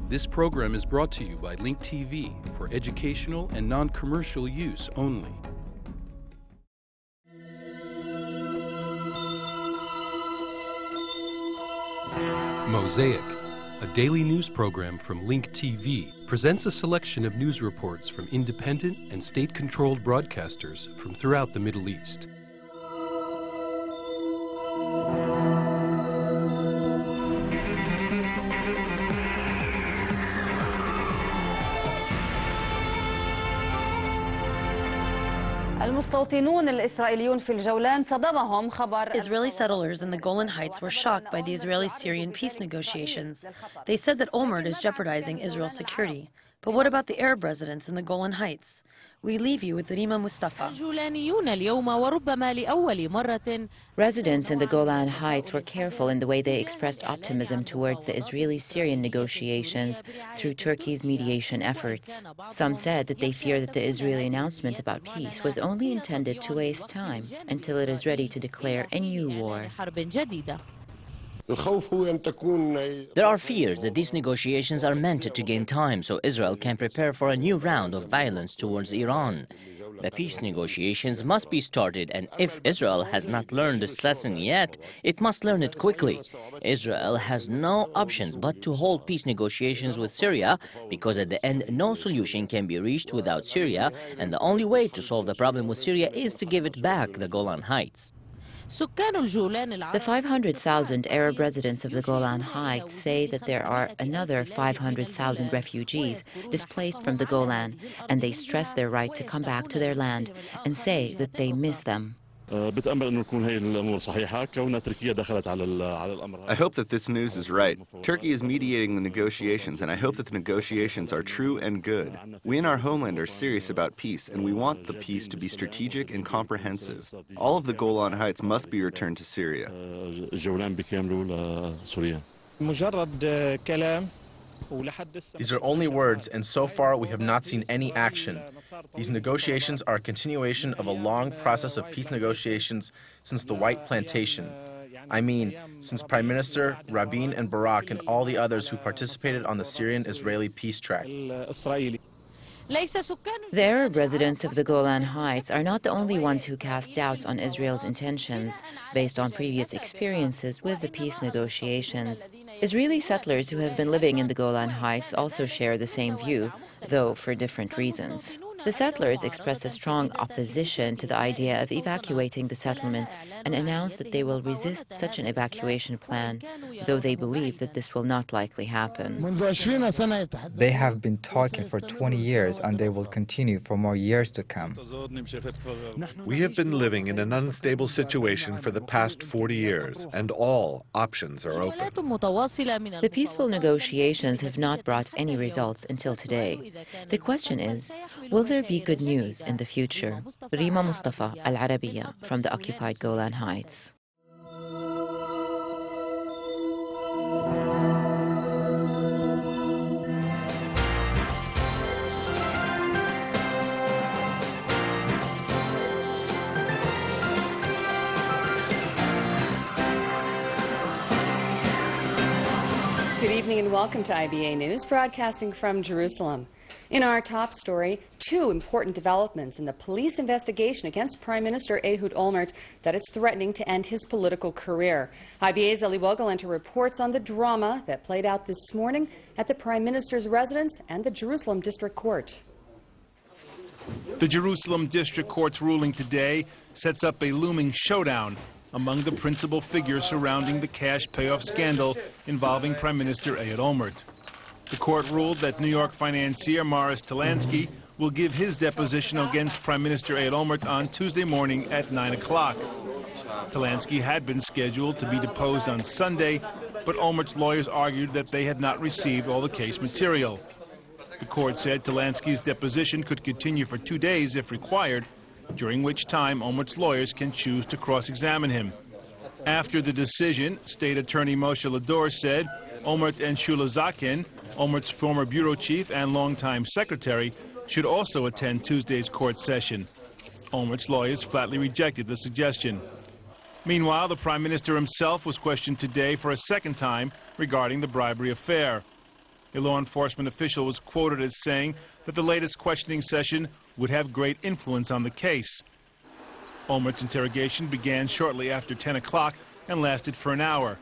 This program is brought to you by Link TV for educational and non-commercial use only. Mosaic, a daily news program from Link TV, presents a selection of news reports from independent and state-controlled broadcasters from throughout the Middle East. Israeli settlers in the Golan Heights were shocked by the Israeli-Syrian peace negotiations. They said that Olmert is jeopardizing Israel's security. But what about the Arab residents in the Golan Heights? We leave you with Rima Mustafa. Residents in the Golan Heights were careful in the way they expressed optimism towards the Israeli-Syrian negotiations through Turkey's mediation efforts. Some said that they fear that the Israeli announcement about peace was only intended to waste time until it is ready to declare a new war. There are fears that these negotiations are meant to gain time so Israel can prepare for a new round of violence towards Iran. The peace negotiations must be started, and if Israel has not learned this lesson yet, it must learn it quickly. Israel has no options but to hold peace negotiations with Syria, because at the end no solution can be reached without Syria, and the only way to solve the problem with Syria is to give it back the Golan Heights. The 500,000 Arab residents of the Golan Heights say that there are another 500,000 refugees displaced from the Golan, and they stress their right to come back to their land and say that they miss them. I hope that this news is right. Turkey is mediating the negotiations, and I hope that the negotiations are true and good. We in our homeland are serious about peace, and we want the peace to be strategic and comprehensive. All of the Golan Heights must be returned to Syria. These are only words, and so far we have not seen any action. These negotiations are a continuation of a long process of peace negotiations since the White Plantation. I mean, since Prime Minister Rabin and Barak and all the others who participated on the Syrian-Israeli peace track. The Arab residents of the Golan Heights are not the only ones who cast doubts on Israel's intentions based on previous experiences with the peace negotiations. Israeli settlers who have been living in the Golan Heights also share the same view, though for different reasons. The settlers expressed a strong opposition to the idea of evacuating the settlements and announced that they will resist such an evacuation plan, though they believe that this will not likely happen. They have been talking for 20 years and they will continue for more years to come. We have been living in an unstable situation for the past 40 years, and all options are open. The peaceful negotiations have not brought any results until today. The question is, will there be good news in the future? Rima Mustafa, Arabiya, from the occupied Golan Heights. Good evening and welcome to IBA News, broadcasting from Jerusalem. In our top story, two important developments in the police investigation against Prime Minister Ehud Olmert that is threatening to end his political career. IBA's Eli Wogelenter reports on the drama that played out this morning at the Prime Minister's residence and the Jerusalem District Court. The Jerusalem District Court's ruling today sets up a looming showdown among the principal figures surrounding the cash payoff scandal involving Prime Minister Ehud Olmert. The court ruled that New York financier Morris Talansky will give his deposition against Prime Minister Ehud Olmert on Tuesday morning at 9 o'clock. Talansky had been scheduled to be deposed on Sunday, but Olmert's lawyers argued that they had not received all the case material. The court said Talansky's deposition could continue for 2 days if required, during which time Olmert's lawyers can choose to cross-examine him. After the decision, State Attorney Moshe Lador said Olmert and Shula Zakin, Olmert's former bureau chief and longtime secretary, should also attend Tuesday's court session. Olmert's lawyers flatly rejected the suggestion. Meanwhile, the Prime Minister himself was questioned today for a second time regarding the bribery affair. A law enforcement official was quoted as saying that the latest questioning session would have great influence on the case. Olmert's interrogation began shortly after 10 o'clock and lasted for an hour.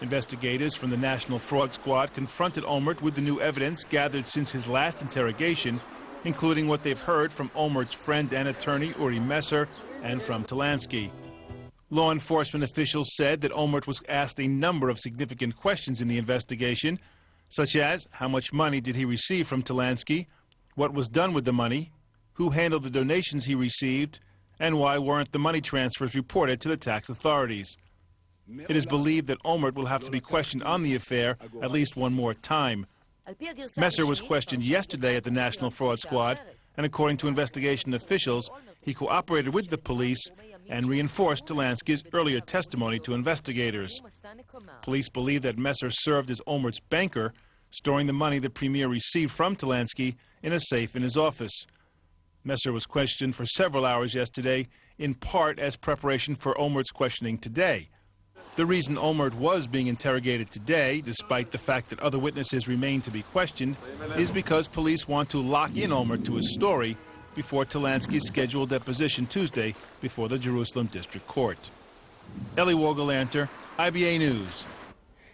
Investigators from the National Fraud Squad confronted Olmert with the new evidence gathered since his last interrogation, including what they've heard from Olmert's friend and attorney Uri Messer and from Talansky. Law enforcement officials said that Olmert was asked a number of significant questions in the investigation, such as how much money did he receive from Talansky, what was done with the money, who handled the donations he received, and why weren't the money transfers reported to the tax authorities. It is believed that Olmert will have to be questioned on the affair at least one more time. Messer was questioned yesterday at the National Fraud Squad, and according to investigation officials, he cooperated with the police and reinforced Talansky's earlier testimony to investigators. Police believe that Messer served as Olmert's banker, storing the money the premier received from Talansky in a safe in his office. Messer was questioned for several hours yesterday, in part as preparation for Olmert's questioning today. The reason Olmert was being interrogated today, despite the fact that other witnesses remain to be questioned, is because police want to lock in Olmert to his story before Talansky's scheduled deposition Tuesday before the Jerusalem District Court. Eli Wogelanter, IBA News.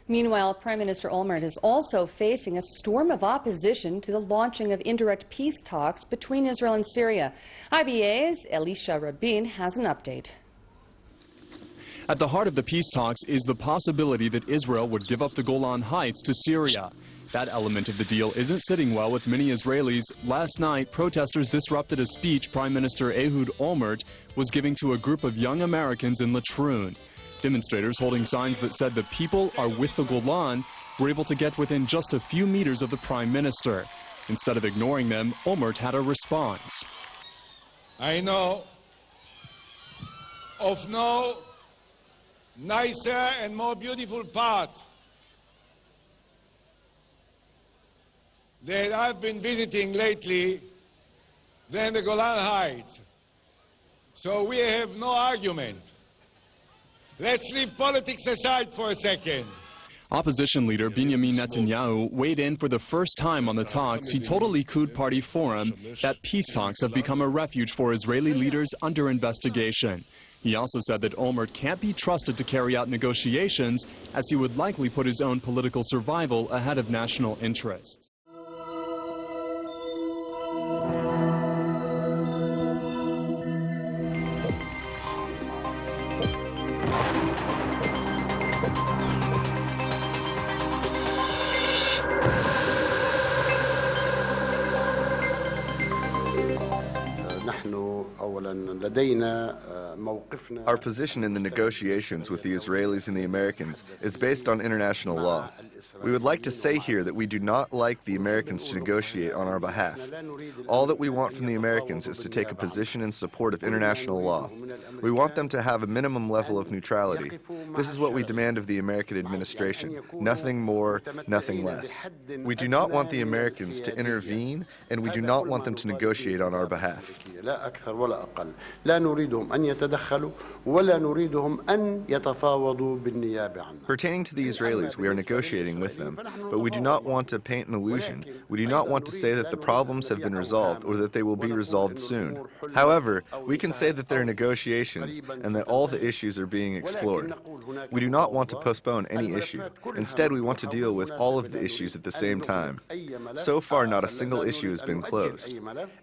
Meanwhile, Prime Minister Olmert is also facing a storm of opposition to the launching of indirect peace talks between Israel and Syria. IBA's Elisha Rabin has an update. At the heart of the peace talks is the possibility that Israel would give up the Golan Heights to Syria. That element of the deal isn't sitting well with many Israelis. Last night, protesters disrupted a speech Prime Minister Ehud Olmert was giving to a group of young Americans in Latrun. Demonstrators holding signs that said the people are with the Golan were able to get within just a few meters of the Prime Minister. Instead of ignoring them, Olmert had a response. I know of no nicer and more beautiful part that I've been visiting lately than the Golan Heights. So we have no argument. Let's leave politics aside for a second. Opposition leader Benjamin Netanyahu weighed in for the first time on the talks. He told a Likud party forum that peace talks have become a refuge for Israeli leaders under investigation. He also said that Olmert can't be trusted to carry out negotiations, as he would likely put his own political survival ahead of national interests. Our position in the negotiations with the Israelis and the Americans is based on international law. We would like to say here that we do not like the Americans to negotiate on our behalf. All that we want from the Americans is to take a position in support of international law. We want them to have a minimum level of neutrality. This is what we demand of the American administration. Nothing more, nothing less. We do not want the Americans to intervene, and we do not want them to negotiate on our behalf. Pertaining to the Israelis, we are negotiating with them, but we do not want to paint an illusion. We do not want to say that the problems have been resolved or that they will be resolved soon. However, we can say that there are negotiations and that all the issues are being explored. We do not want to postpone any issue. Instead, we want to deal with all of the issues at the same time. So far, not a single issue has been closed.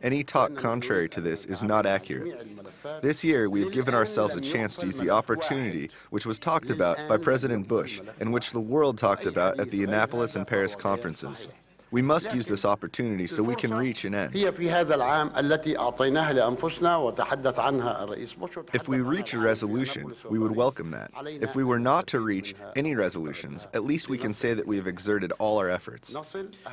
Any talk contrary to this is not accurate. This year, we have given ourselves a chance to use the opportunity which was talked about by President Bush and which the world talked about at the Annapolis and Paris conferences. We must use this opportunity so we can reach an end. If we reach a resolution, we would welcome that. If we were not to reach any resolutions, at least we can say that we have exerted all our efforts.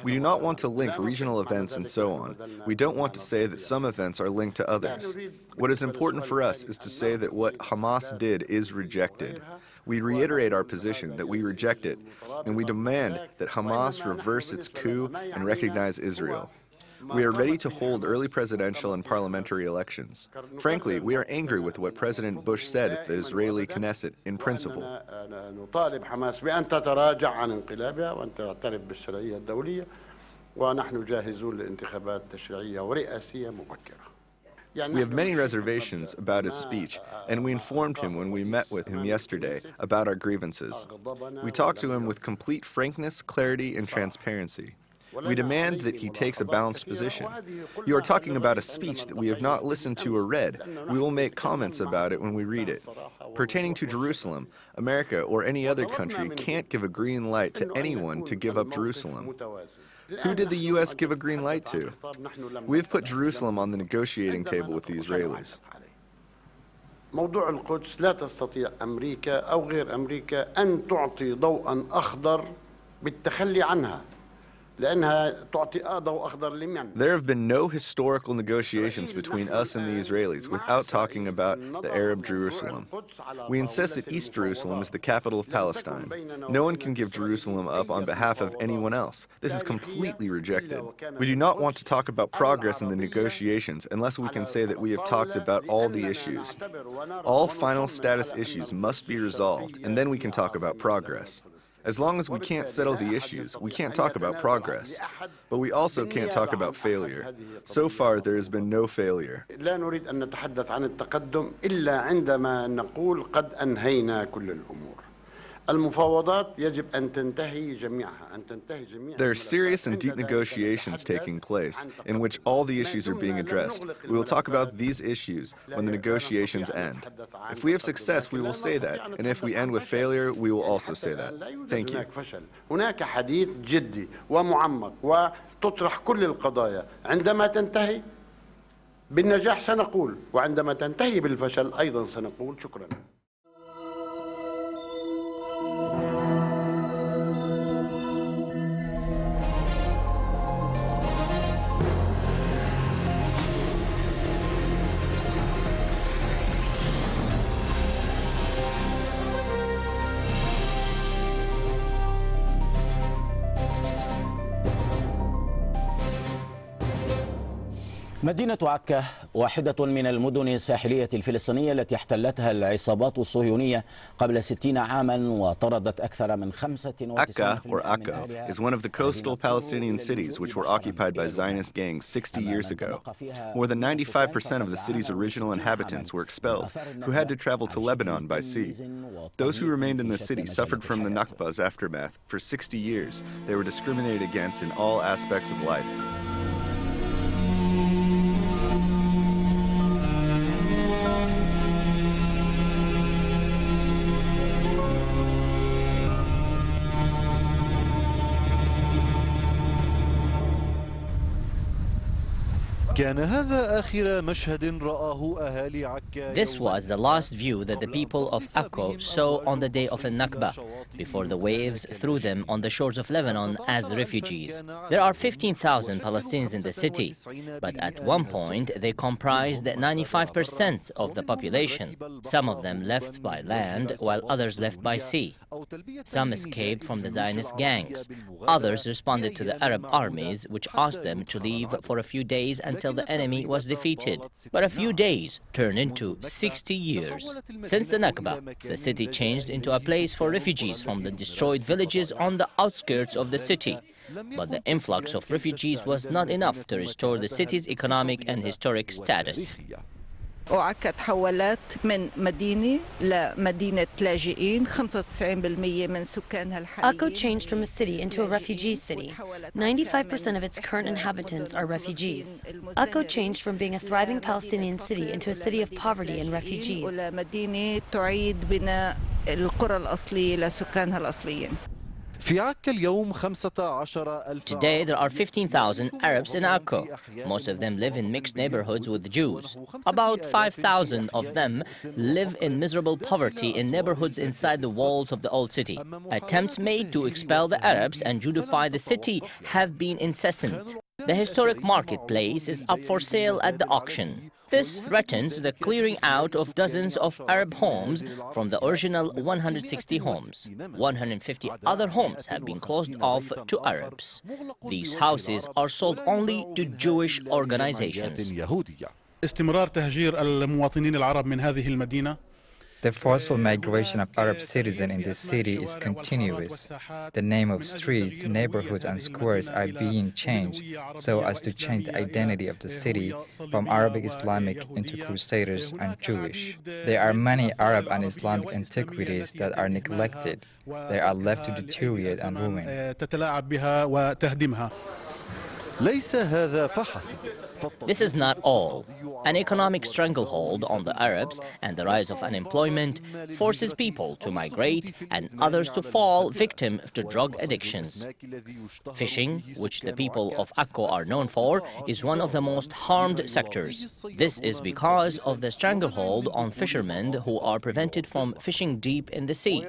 We do not want to link regional events and so on. We don't want to say that some events are linked to others. What is important for us is to say that what Hamas did is rejected. We reiterate our position that we reject it, and we demand that Hamas reverse its coup and recognize Israel. We are ready to hold early presidential and parliamentary elections. Frankly, we are angry with what President Bush said at the Israeli Knesset in principle. We have many reservations about his speech, and we informed him when we met with him yesterday about our grievances. We talked to him with complete frankness, clarity, and transparency. We demand that he takes a balanced position. You are talking about a speech that we have not listened to or read. We will make comments about it when we read it. Pertaining to Jerusalem, America or any other country can't give a green light to anyone to give up Jerusalem. Who did the U.S. give a green light to? We have put Jerusalem on the negotiating table with the Israelis. موضوع القدس لا تستطيع أمريكا أو غير أمريكا أن تعطي ضوءا أخضر بالتخلي عنها. There have been no historical negotiations between us and the Israelis without talking about the Arab Jerusalem. We insist that East Jerusalem is the capital of Palestine. No one can give Jerusalem up on behalf of anyone else. This is completely rejected. We do not want to talk about progress in the negotiations unless we can say that we have talked about all the issues. All final status issues must be resolved, and then we can talk about progress. As long as we can't settle the issues, we can't talk about progress. But we also can't talk about failure. So far, there has been no failure. لا نريد أن نتحدث عن التقدم إلا عندما نقول قد أنهينا كل الأمور. المفاوضات يجب أن تنتهي جميعها. There are serious and deep negotiations taking place in which all the issues are being addressed. We will talk about these issues when the negotiations end. If we have success, we will say that, and if we end with failure, we will also say that. Thank you. هناك حديث جدي ومعمق وتطرح كل القضايا. عندما تنتهي بالنجاح سنقول، وعندما تنتهي بالفشل أيضا سنقول شكرا. مدينة عكا واحدة من المدن الساحلية الفلسطينية التي احتلتها العصابات الصهيونية قبل 60 عاما وطردت أكثر من 95%. Akka, or Akko, is one of the coastal Palestinian cities which were occupied by Zionist gangs 60 years ago. More than 95% of the city's original inhabitants were expelled, who had to travel to Lebanon by sea. Those who remained in the city suffered from the Nakba's aftermath for 60 years. They were discriminated against in all aspects of life. This was the last view that the people of Akko saw on the day of Al-Nakba, before the waves threw them on the shores of Lebanon as refugees. There are 15,000 Palestinians in the city, but at one point they comprised 95% of the population. Some of them left by land, while others left by sea. Some escaped from the Zionist gangs. Others responded to the Arab armies, which asked them to leave for a few days until the enemy was defeated. But a few days turned into 60 years. Since the Nakba, the city changed into a place for refugees from the destroyed villages on the outskirts of the city. But the influx of refugees was not enough to restore the city's economic and historic status. وعكا تحولت من مدينة لمدينة لاجئين 95% من سكانها الحاليين. Akko changed from a city into a refugee city. 95% of its current inhabitants are refugees. Akko changed from being a thriving Palestinian city into a city of poverty and refugees. مدينة تعيد بناء القرى الأصلية لسكانها الأصليين. Today, there are 15,000 Arabs in Akko. Most of them live in mixed neighborhoods with Jews. About 5,000 of them live in miserable poverty in neighborhoods inside the walls of the old city. Attempts made to expel the Arabs and Judify the city have been incessant. The historic marketplace is up for sale at the auction. This threatens the clearing out of dozens of Arab homes from the original 160 homes. 150 other homes have been closed off to Arabs. These houses are sold only to Jewish organizations. استمرار تهجير المواطنين العرب من هذه المدينة. The forceful migration of Arab citizens in this city is continuous. The name of streets, neighborhoods, and squares are being changed so as to change the identity of the city from Arabic Islamic into Crusaders and Jewish. There are many Arab and Islamic antiquities that are neglected. They are left to deteriorate and ruin. This is not all. An economic stranglehold on the Arabs and the rise of unemployment forces people to migrate and others to fall victim to drug addictions. Fishing, which the people of Akko are known for, is one of the most harmed sectors. This is because of the stranglehold on fishermen who are prevented from fishing deep in the sea.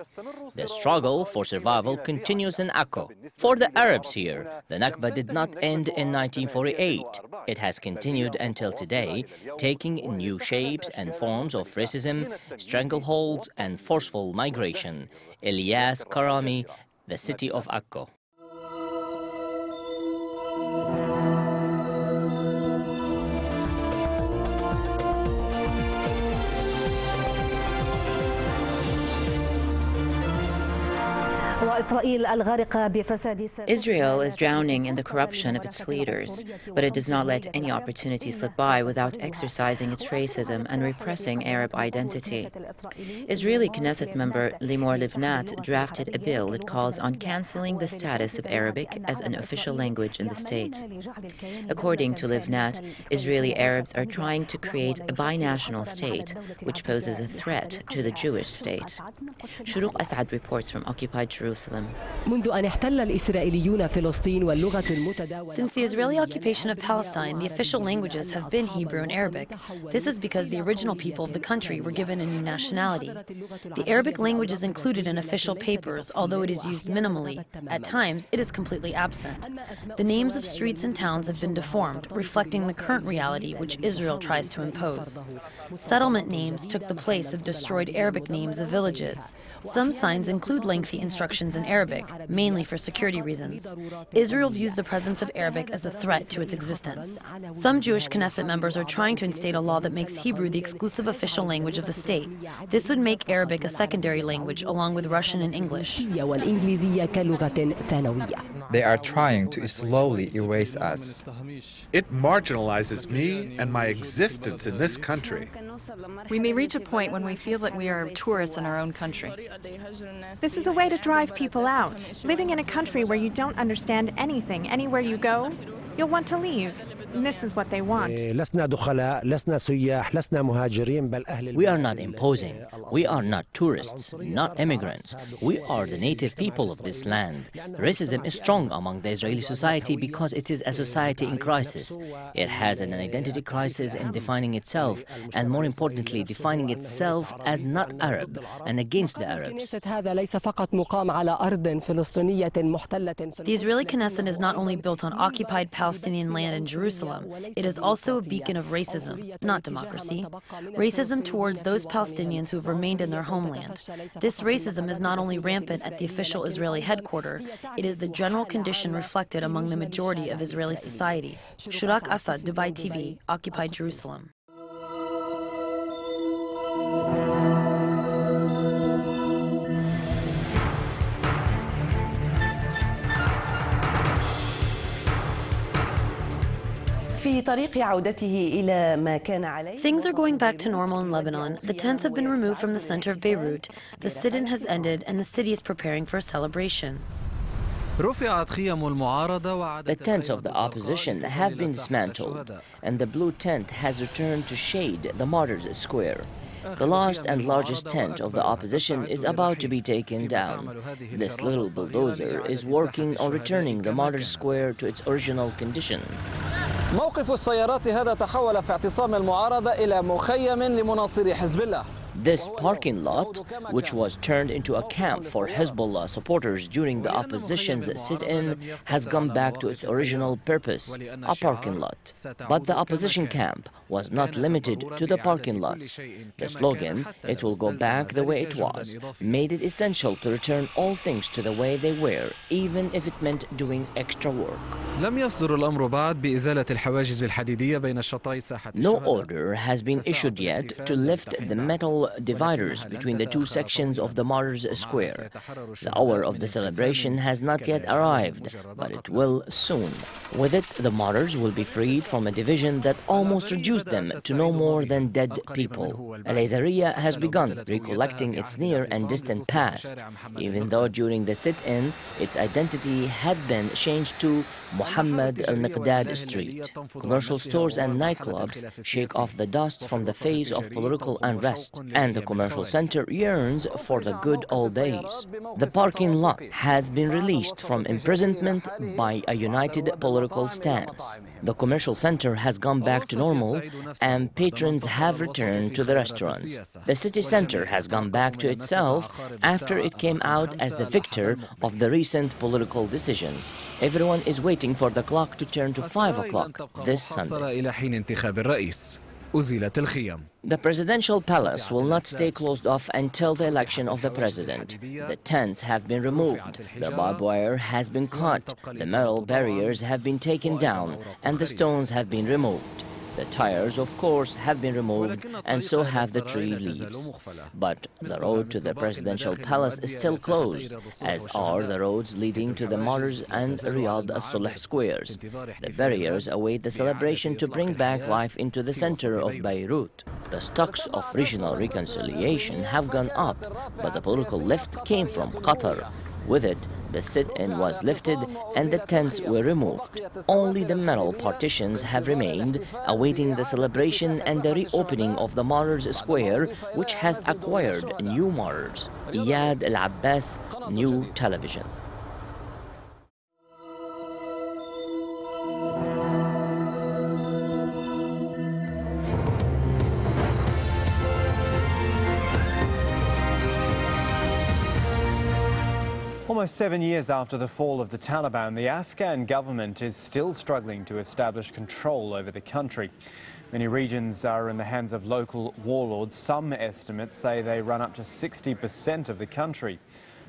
The struggle for survival continues in Akko. For the Arabs here, the Nakba did not end in 1948. It has continued until today, taking new shapes and forms of racism, strangleholds, and forceful migration. Ilyas Karami, the city of Akko. Israel is drowning in the corruption of its leaders, but it does not let any opportunity slip by without exercising its racism and repressing Arab identity. Israeli Knesset member Limor Livnat drafted a bill that calls on canceling the status of Arabic as an official language in the state. According to Livnat, Israeli Arabs are trying to create a binational state, which poses a threat to the Jewish state. Shuruq Asad reports from occupied Jerusalem. Since the Israeli occupation of Palestine, the official languages have been Hebrew and Arabic. This is because the original people of the country were given a new nationality. The Arabic language is included in official papers, although it is used minimally. At times, it is completely absent. The names of streets and towns have been deformed, reflecting the current reality which Israel tries to impose. Settlement names took the place of destroyed Arabic names of villages. Some signs include lengthy instructions in Arabic, mainly for security reasons. Israel views the presence of Arabic as a threat to its existence. Some Jewish Knesset members are trying to instate a law that makes Hebrew the exclusive official language of the state. This would make Arabic a secondary language, along with Russian and English. They are trying to slowly erase us. It marginalizes me and my existence in this country. We may reach a point when we feel that we are tourists in our own country. This is a way to drive people out. Living in a country where you don't understand anything, anywhere you go, you'll want to leave. And this is what they want. We are not imposing. We are not tourists, not immigrants. We are the native people of this land. Racism is strong among the Israeli society because it is a society in crisis. It has an identity crisis in defining itself, and more importantly, defining itself as not Arab and against the Arabs. The Israeli Knesset is not only built on occupied Palestinian land in Jerusalem, it is also a beacon of racism, not democracy. Racism towards those Palestinians who have remained in their homeland. This racism is not only rampant at the official Israeli headquarters, it is the general condition reflected among the majority of Israeli society. Shuruq Asad, Dubai TV, Occupied Jerusalem. Things are going back to normal in Lebanon. The tents have been removed from the center of Beirut. The sit-in has ended and the city is preparing for a celebration. The tents of the opposition have been dismantled, and the blue tent has returned to shade the Martyrs Square. The last and largest tent of the opposition is about to be taken down. This little bulldozer is working on returning the Martyrs Square to its original condition. موقف السيارات هذا تحول في اعتصام المعارضة إلى مخيم لمناصري حزب الله. This parking lot, which was turned into a camp for Hezbollah supporters during the opposition's sit-in, has gone back to its original purpose, a parking lot. But the opposition camp was not limited to the parking lots. The slogan, "It will go back the way it was," made it essential to return all things to the way they were, even if it meant doing extra work. No order has been issued yet to lift the metal dividers between the two sections of the Martyrs Square. The hour of the celebration has not yet arrived, but it will soon. With it, the martyrs will be freed from a division that almost reduced them to no more than dead people. Al-Azariya has begun recollecting its near and distant past, even though during the sit-in its identity had been changed to Muhammad al-Miqdad Street. Commercial stores and nightclubs shake off the dust from the phase of political unrest, and the commercial center yearns for the good old days. The parking lot has been released from imprisonment by a united political stance. The commercial center has gone back to normal, and patrons have returned to the restaurants. The city center has gone back to itself after it came out as the victor of the recent political decisions. Everyone is waiting for the clock to turn to 5 o'clock this Sunday. The presidential palace will not stay closed off until the election of the president. The tents have been removed, the barbed wire has been cut, the metal barriers have been taken down, and the stones have been removed. The tires, of course, have been removed, and so have the tree leaves. But the road to the presidential palace is still closed, as are the roads leading to the Martyrs and Riyadh al-Sulh squares. The barriers await the celebration to bring back life into the center of Beirut. The stocks of regional reconciliation have gone up, but the political lift came from Qatar. With it, the sit-in was lifted and the tents were removed. Only the metal partitions have remained, awaiting the celebration and the reopening of the Martyrs Square, which has acquired new martyrs. Iyad al-Abbas, New Television. Almost 7 years after the fall of the Taliban, the Afghan government is still struggling to establish control over the country. Many regions are in the hands of local warlords. Some estimates say they run up to 60% of the country.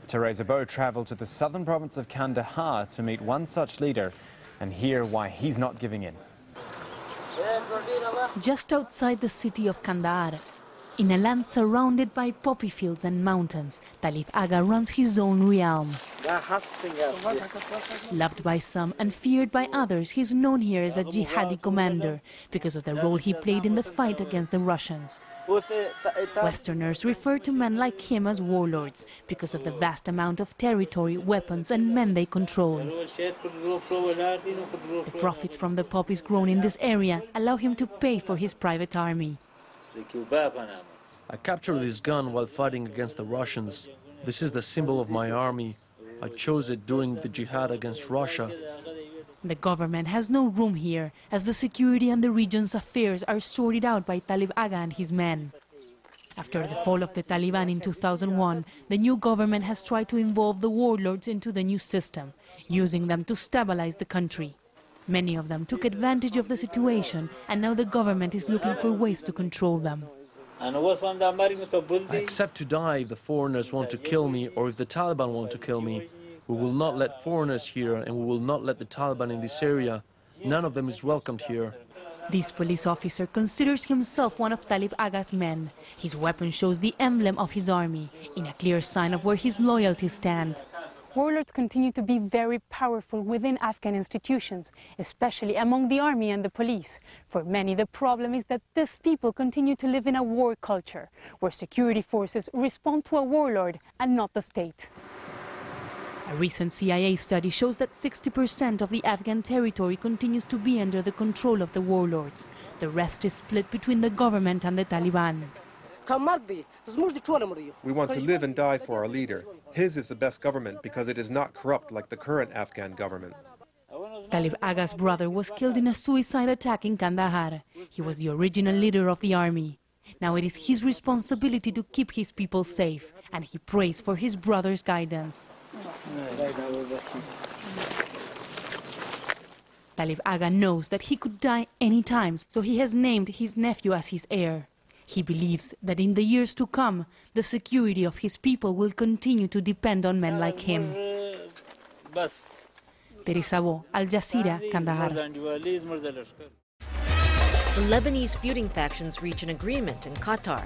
Teresa Bow travelled to the southern province of Kandahar to meet one such leader and hear why he's not giving in. Just outside the city of Kandahar, in a land surrounded by poppy fields and mountains, Talib Aga runs his own realm. Loved by some and feared by others, he is known here as a jihadi commander because of the role he played in the fight against the Russians. Westerners refer to men like him as warlords because of the vast amount of territory, weapons and men they control. The profits from the poppies grown in this area allow him to pay for his private army. I captured this gun while fighting against the Russians. This is the symbol of my army. I chose it during the jihad against Russia. The government has no room here, as the security and the region's affairs are sorted out by Talib Aga and his men. After the fall of the Taliban in 2001, the new government has tried to involve the warlords into the new system, using them to stabilize the country. Many of them took advantage of the situation, and now the government is looking for ways to control them. I accept to die if the foreigners want to kill me or if the Taliban want to kill me. We will not let foreigners here, and we will not let the Taliban in this area. None of them is welcomed here. This police officer considers himself one of Talib Aga's men. His weapon shows the emblem of his army, in a clear sign of where his loyalties stand. Warlords continue to be very powerful within Afghan institutions, especially among the army and the police. For many, the problem is that these people continue to live in a war culture, where security forces respond to a warlord and not the state. A recent CIA study shows that 60% of the Afghan territory continues to be under the control of the warlords. The rest is split between the government and the Taliban. We want to live and die for our leader. His is the best government because it is not corrupt like the current Afghan government. Talib Aga's brother was killed in a suicide attack in Kandahar. He was the original leader of the army. Now it is his responsibility to keep his people safe, and he prays for his brother's guidance. Talib Aga knows that he could die any time, so he has named his nephew as his heir. He believes that in the years to come, the security of his people will continue to depend on men like him. Teresa Bo, Al Jazeera, Kandahar. The Lebanese feuding factions reach an agreement in Qatar.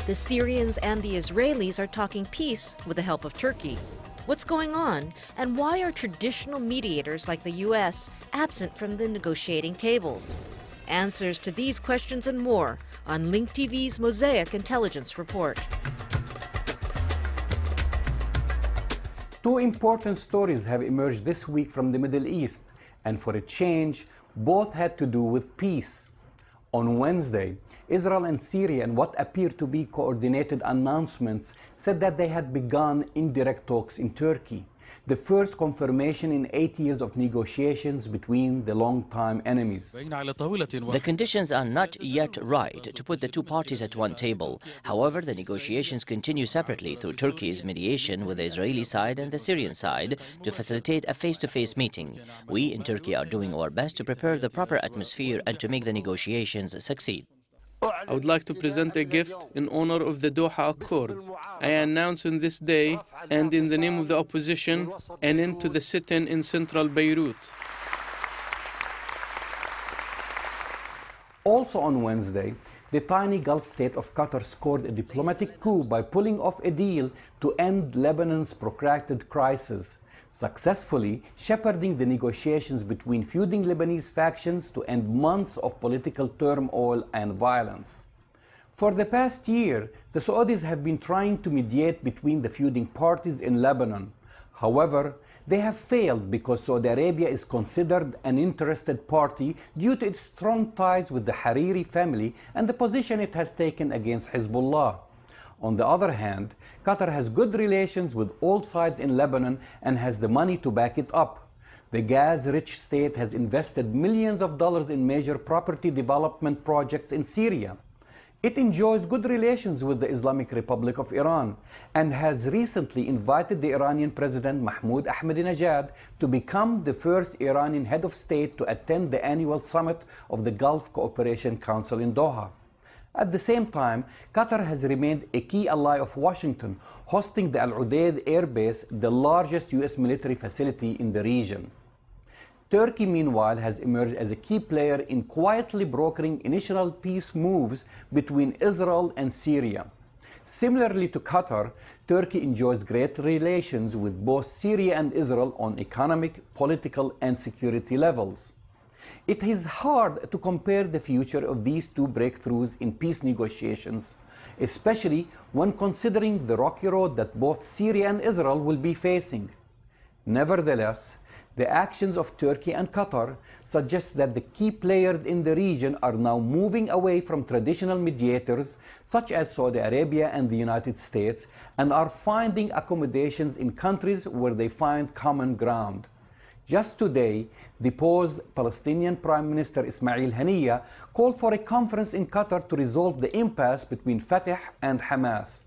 The Syrians and the Israelis are talking peace with the help of Turkey. What's going on, and why are traditional mediators like the U.S. absent from the negotiating tables? Answers to these questions and more on Link TV's Mosaic Intelligence Report. Two important stories have emerged this week from the Middle East, and for a change, both had to do with peace. On Wednesday, Israel and Syria, in what appear to be coordinated announcements, said that they had begun indirect talks in Turkey, the first confirmation in 8 years of negotiations between the longtime enemies. The conditions are not yet right to put the two parties at one table. However, the negotiations continue separately through Turkey's mediation with the Israeli side and the Syrian side to facilitate a face-to-face meeting. We in Turkey are doing our best to prepare the proper atmosphere and to make the negotiations succeed. I would like to present a gift in honor of the Doha Accord. I announce on this day, and in the name of the opposition, an end to the sit-in in central Beirut. Also on Wednesday, the tiny Gulf state of Qatar scored a diplomatic coup by pulling off a deal to end Lebanon's protracted crisis, successfully shepherding the negotiations between feuding Lebanese factions to end months of political turmoil and violence. For the past year, the Saudis have been trying to mediate between the feuding parties in Lebanon. However, they have failed because Saudi Arabia is considered an interested party due to its strong ties with the Hariri family and the position it has taken against Hezbollah. On the other hand, Qatar has good relations with all sides in Lebanon and has the money to back it up. The gas-rich state has invested millions of dollars in major property development projects in Syria. It enjoys good relations with the Islamic Republic of Iran and has recently invited the Iranian President Mahmoud Ahmadinejad to become the first Iranian head of state to attend the annual summit of the Gulf Cooperation Council in Doha. At the same time, Qatar has remained a key ally of Washington, hosting the Al Udeid Air Base, the largest U.S. military facility in the region. Turkey, meanwhile, has emerged as a key player in quietly brokering initial peace moves between Israel and Syria. Similarly to Qatar, Turkey enjoys great relations with both Syria and Israel on economic, political, and security levels. It is hard to compare the future of these two breakthroughs in peace negotiations, especially when considering the rocky road that both Syria and Israel will be facing. Nevertheless, the actions of Turkey and Qatar suggest that the key players in the region are now moving away from traditional mediators such as Saudi Arabia and the United States and are finding accommodations in countries where they find common ground. Just today, deposed Palestinian Prime Minister Ismail Haniyeh called for a conference in Qatar to resolve the impasse between Fatah and Hamas.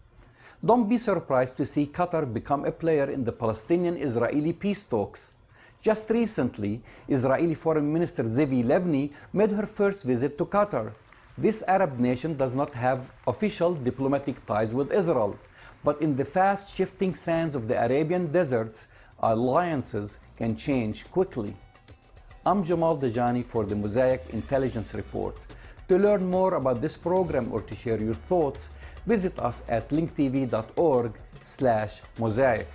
Don't be surprised to see Qatar become a player in the Palestinian-Israeli peace talks. Just recently, Israeli Foreign Minister Zivi Livni made her first visit to Qatar. This Arab nation does not have official diplomatic ties with Israel, but in the fast-shifting sands of the Arabian deserts, alliances can change quickly. I'm Jamal Dajani for the Mosaic Intelligence Report. To learn more about this program or to share your thoughts, visit us at linktv.org/mosaic.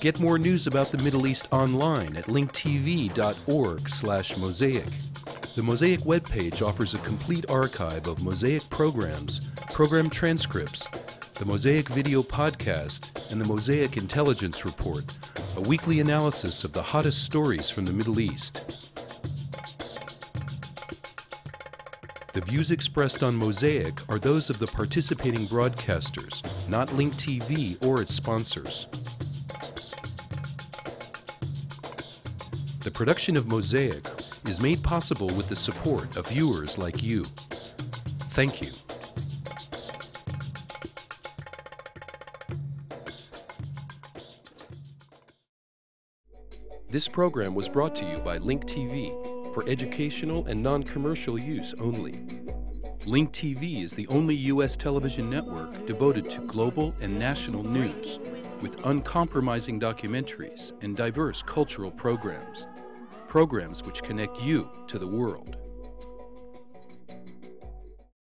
Get more news about the Middle East online at linktv.org/mosaic. The Mosaic webpage offers a complete archive of Mosaic programs, program transcripts, the Mosaic video podcast, and the Mosaic Intelligence Report, a weekly analysis of the hottest stories from the Middle East. The views expressed on Mosaic are those of the participating broadcasters, not Link TV or its sponsors. The production of Mosaic is made possible with the support of viewers like you. Thank you. This program was brought to you by Link TV for educational and non-commercial use only. Link TV is the only U.S. television network devoted to global and national news, with uncompromising documentaries and diverse cultural programs. Programs which connect you to the world.